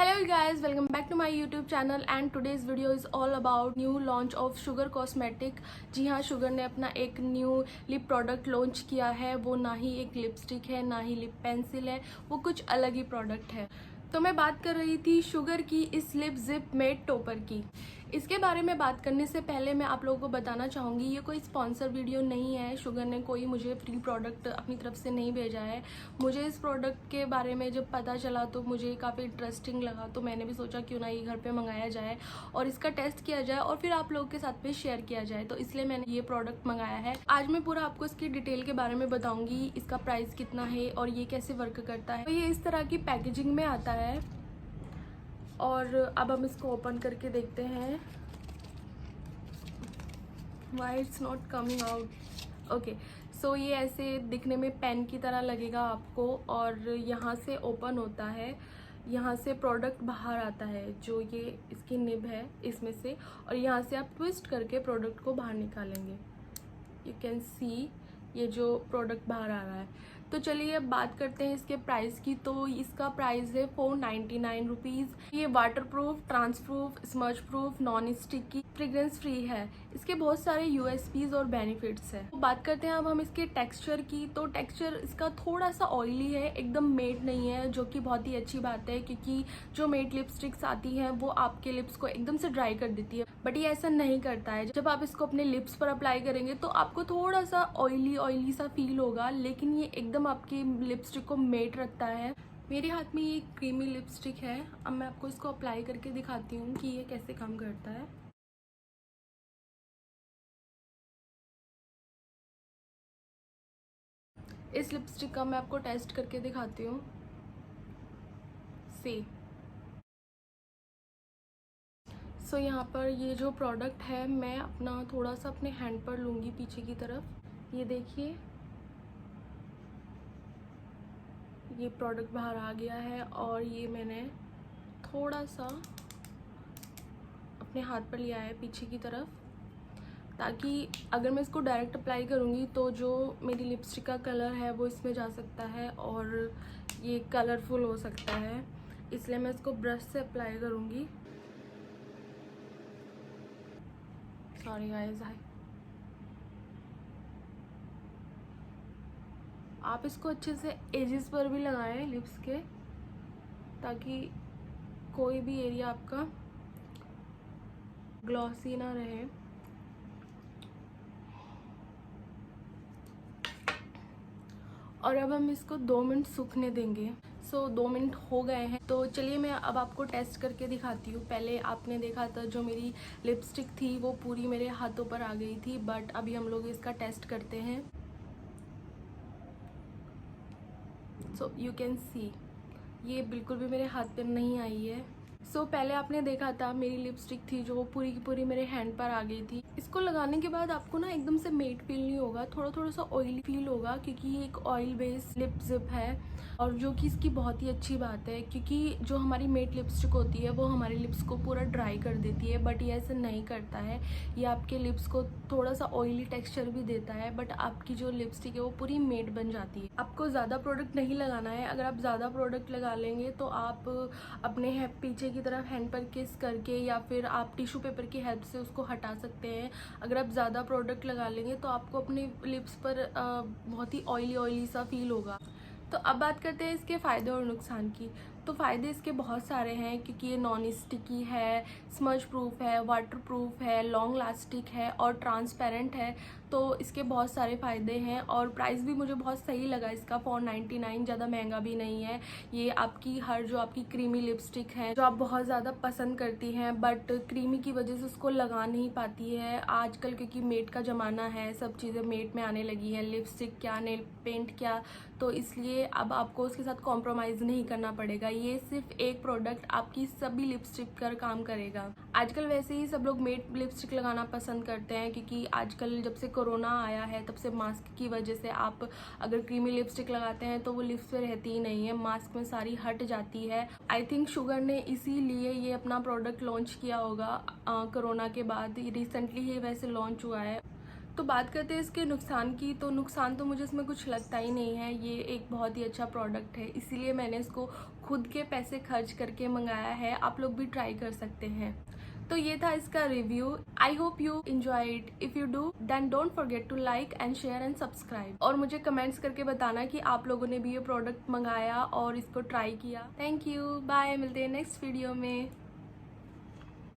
Hello guys, welcome back to my YouTube channel and today's video is all about new launch of Sugar Cosmetic। जी हाँ, sugar ने अपना एक new lip product launch किया है। वो ना ही एक लिपस्टिक है ना ही लिप पेंसिल है, वो कुछ अलग ही प्रोडक्ट है। तो मैं बात कर रही थी शुगर की इस लिप जिप मेट टॉपर की। इसके बारे में बात करने से पहले मैं आप लोगों को बताना चाहूँगी, ये कोई स्पॉन्सर वीडियो नहीं है। शुगर ने कोई मुझे फ्री प्रोडक्ट अपनी तरफ से नहीं भेजा है। मुझे इस प्रोडक्ट के बारे में जब पता चला तो मुझे काफ़ी इंटरेस्टिंग लगा, तो मैंने भी सोचा क्यों ना ये घर पे मंगाया जाए और इसका टेस्ट किया जाए और फिर आप लोगों के साथ में शेयर किया जाए। तो इसलिए मैंने ये प्रोडक्ट मंगाया है। आज मैं पूरा आपको इसकी डिटेल के बारे में बताऊँगी, इसका प्राइस कितना है और ये कैसे वर्क करता है। तो ये इस तरह की पैकेजिंग में आता है और अब हम इसको ओपन करके देखते हैं। Why it's not coming out. Okay, so ये ऐसे दिखने में पेन की तरह लगेगा आपको और यहाँ से ओपन होता है, यहाँ से प्रोडक्ट बाहर आता है, जो ये इसकी निब है इसमें से, और यहाँ से आप ट्विस्ट करके प्रोडक्ट को बाहर निकालेंगे। यू कैन सी ये जो प्रोडक्ट बाहर आ रहा है। तो चलिए अब बात करते हैं इसके प्राइस की। तो इसका प्राइस है 499 रुपीज़। ये waterproof, transfer proof, smudge proof, non sticky, fragrance free है। इसके बहुत सारे यूएसपीज और बेनिफिट्स है। तो बात करते हैं अब हम इसके टेक्सचर की। तो टेक्सचर इसका थोड़ा सा ऑयली है, एकदम मेट नहीं है, जो कि बहुत ही अच्छी बात है क्योंकि जो मेट लिपस्टिक्स आती हैं वो आपके लिप्स को एकदम से ड्राई कर देती है, बट ये ऐसा नहीं करता है। जब आप इसको अपने लिप्स पर अप्लाई करेंगे तो आपको थोड़ा सा ऑयली सा फील होगा, लेकिन ये एकदम आपकी लिपस्टिक को मेट रखता है। मेरे हाथ में ये क्रीमी लिपस्टिक है। अब मैं आपको इसको अप्लाई करके दिखाती हूँ कि ये कैसे काम करता है। इस लिपस्टिक का मैं आपको टेस्ट करके दिखाती हूँ। सी सो यहाँ पर ये जो प्रोडक्ट है, मैं अपना थोड़ा सा अपने हैंड पर लूँगी पीछे की तरफ। ये देखिए, ये प्रोडक्ट बाहर आ गया है और ये मैंने थोड़ा सा अपने हाथ पर लिया है पीछे की तरफ, ताकि अगर मैं इसको डायरेक्ट अप्लाई करूँगी तो जो मेरी लिपस्टिक का कलर है वो इसमें जा सकता है और ये कलरफुल हो सकता है। इसलिए मैं इसको ब्रश से अप्लाई करूँगी। Sorry guys. आप इसको अच्छे से एजेस पर भी लगाएं लिप्स के, ताकि कोई भी एरिया आपका ग्लॉसी ना रहे। और अब हम इसको 2 मिनट सूखने देंगे। सो 2 मिनट हो गए हैं, तो चलिए मैं अब आपको टेस्ट करके दिखाती हूँ। पहले आपने देखा था जो मेरी लिपस्टिक थी वो पूरी मेरे हाथों पर आ गई थी, बट अभी हम लोग इसका टेस्ट करते हैं। सो यू कैन सी ये बिल्कुल भी मेरे हाथ पर नहीं आई है। सो पहले आपने देखा था मेरी लिपस्टिक थी जो पूरी की पूरी मेरे हैंड पर आ गई थी। इसको लगाने के बाद आपको ना एकदम से मेट फील नहीं होगा, थोड़ा सा ऑयली फील होगा, क्योंकि ये एक ऑयल बेस्ड लिप जिप है और जो कि इसकी बहुत ही अच्छी बात है, क्योंकि जो हमारी मेट लिपस्टिक होती है वो हमारे लिप्स को पूरा ड्राई कर देती है, बट ये ऐसा नहीं करता है। ये आपके लिप्स को थोड़ा सा ऑयली टेक्स्चर भी देता है, बट आपकी जो लिपस्टिक है वो पूरी मेट बन जाती है। आपको ज़्यादा प्रोडक्ट नहीं लगाना है। अगर आप ज़्यादा प्रोडक्ट लगा लेंगे तो आप अपने पीछे की तरफ हैंड पर किस करके या फिर आप टिश्यू पेपर की हेल्प से उसको हटा सकते हैं। अगर आप ज़्यादा प्रोडक्ट लगा लेंगे तो आपको अपने लिप्स पर बहुत ही ऑयली सा फील होगा। तो अब बात करते हैं इसके फ़ायदे और नुकसान की। तो फ़ायदे इसके बहुत सारे हैं, क्योंकि ये नॉन स्टिकी है, स्मज प्रूफ है, वाटर प्रूफ है, लॉन्ग लास्टिक है और ट्रांसपेरेंट है। तो इसके बहुत सारे फ़ायदे हैं और प्राइस भी मुझे बहुत सही लगा इसका। 499, ज़्यादा महंगा भी नहीं है। ये आपकी जो आपकी क्रीमी लिपस्टिक है जो आप बहुत ज़्यादा पसंद करती हैं, बट क्रीमी की वजह से उसको लगा नहीं पाती है आजकल, क्योंकि मेट का ज़माना है, सब चीज़ें मेट में आने लगी हैं, लिपस्टिक क्या, नेल पेंट क्या, तो इसलिए अब आपको उसके साथ कॉम्प्रोमाइज़ नहीं करना पड़ेगा। ये सिर्फ एक प्रोडक्ट आपकी सभी लिपस्टिक पर काम करेगा। आजकल वैसे ही सब लोग मेट लिपस्टिक लगाना पसंद करते हैं, क्योंकि आजकल जब से कोरोना आया है तब से मास्क की वजह से आप अगर क्रीमी लिपस्टिक लगाते हैं तो वो लिप्स पे रहती ही नहीं है, मास्क में सारी हट जाती है। आई थिंक शुगर ने इसीलिए ये अपना प्रोडक्ट लॉन्च किया होगा कोरोना के बाद। रिसेंटली ही वैसे लॉन्च हुआ है। तो बात करते हैं इसके नुकसान की। तो नुकसान तो मुझे इसमें कुछ लगता ही नहीं है। ये एक बहुत ही अच्छा प्रोडक्ट है, इसीलिए मैंने इसको खुद के पैसे खर्च करके मंगाया है। आप लोग भी ट्राई कर सकते हैं। तो ये था इसका review. I hope you enjoy it. If you do then don't forget to like and share and subscribe. और मुझे कमेंट्स करके बताना कि आप लोगों ने भी ये प्रोडक्ट मंगाया और इसको ट्राई किया। थैंक यू, बाय, मिलते हैं नेक्स्ट वीडियो में।